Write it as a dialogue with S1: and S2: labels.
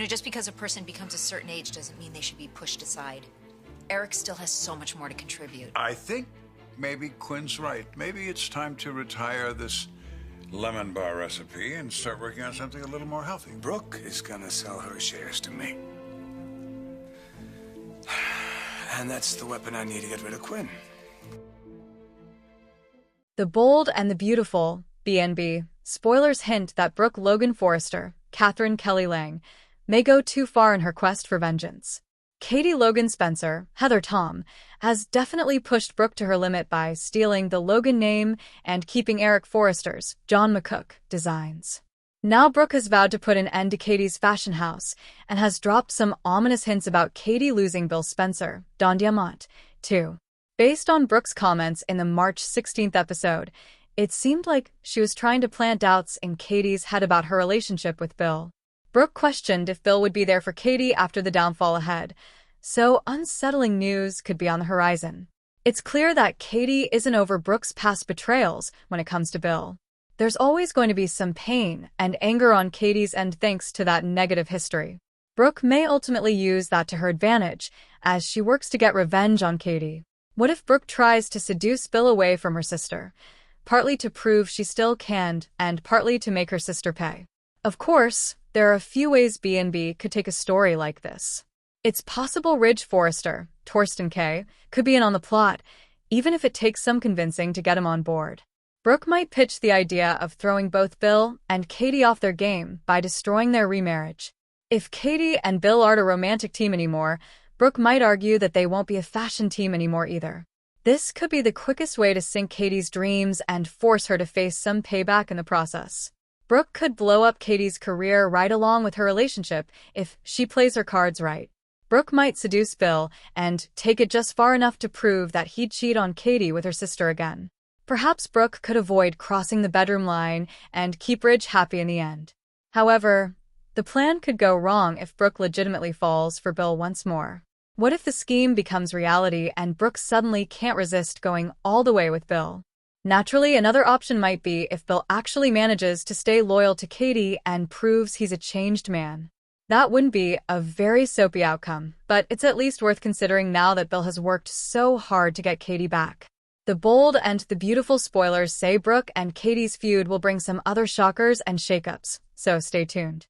S1: just because a person becomes a certain age doesn't mean they should be pushed aside. Eric still has so much more to contribute.
S2: I think maybe Quinn's right. Maybe it's time to retire this lemon bar recipe and start working on something a little more healthy.
S3: Brooke is gonna sell her shares to me. And that's the weapon I need to get rid of Quinn.
S4: The Bold and the Beautiful, BNB. Spoilers hint that Brooke Logan Forrester, Catherine Kelly Lang, may go too far in her quest for vengeance. Katie Logan Spencer, Heather Tom, has definitely pushed Brooke to her limit by stealing the Logan name and keeping Eric Forrester's, John McCook, designs. Now Brooke has vowed to put an end to Katie's fashion house and has dropped some ominous hints about Katie losing Bill Spencer, Don Diamont, too. Based on Brooke's comments in the March 16th episode, it seemed like she was trying to plant doubts in Katie's head about her relationship with Bill. Brooke questioned if Bill would be there for Katie after the downfall ahead, so unsettling news could be on the horizon. It's clear that Katie isn't over Brooke's past betrayals when it comes to Bill. There's always going to be some pain and anger on Katie's end thanks to that negative history. Brooke may ultimately use that to her advantage as she works to get revenge on Katie. What if Brooke tries to seduce Bill away from her sister, partly to prove she still can and partly to make her sister pay? Of course, there are a few ways B&B could take a story like this. It's possible Ridge Forrester, Torsten K., could be in on the plot, even if it takes some convincing to get him on board. Brooke might pitch the idea of throwing both Bill and Katie off their game by destroying their remarriage. If Katie and Bill aren't a romantic team anymore, Brooke might argue that they won't be a fashion team anymore either. This could be the quickest way to sink Katie's dreams and force her to face some payback in the process. Brooke could blow up Katie's career right along with her relationship if she plays her cards right. Brooke might seduce Bill and take it just far enough to prove that he'd cheat on Katie with her sister again. Perhaps Brooke could avoid crossing the bedroom line and keep Ridge happy in the end. However, the plan could go wrong if Brooke legitimately falls for Bill once more. What if the scheme becomes reality and Brooke suddenly can't resist going all the way with Bill? Naturally, another option might be if Bill actually manages to stay loyal to Katie and proves he's a changed man. That wouldn't be a very soapy outcome, but it's at least worth considering now that Bill has worked so hard to get Katie back. The Bold and the Beautiful spoilers say Brooke and Katie's feud will bring some other shockers and shakeups, so stay tuned.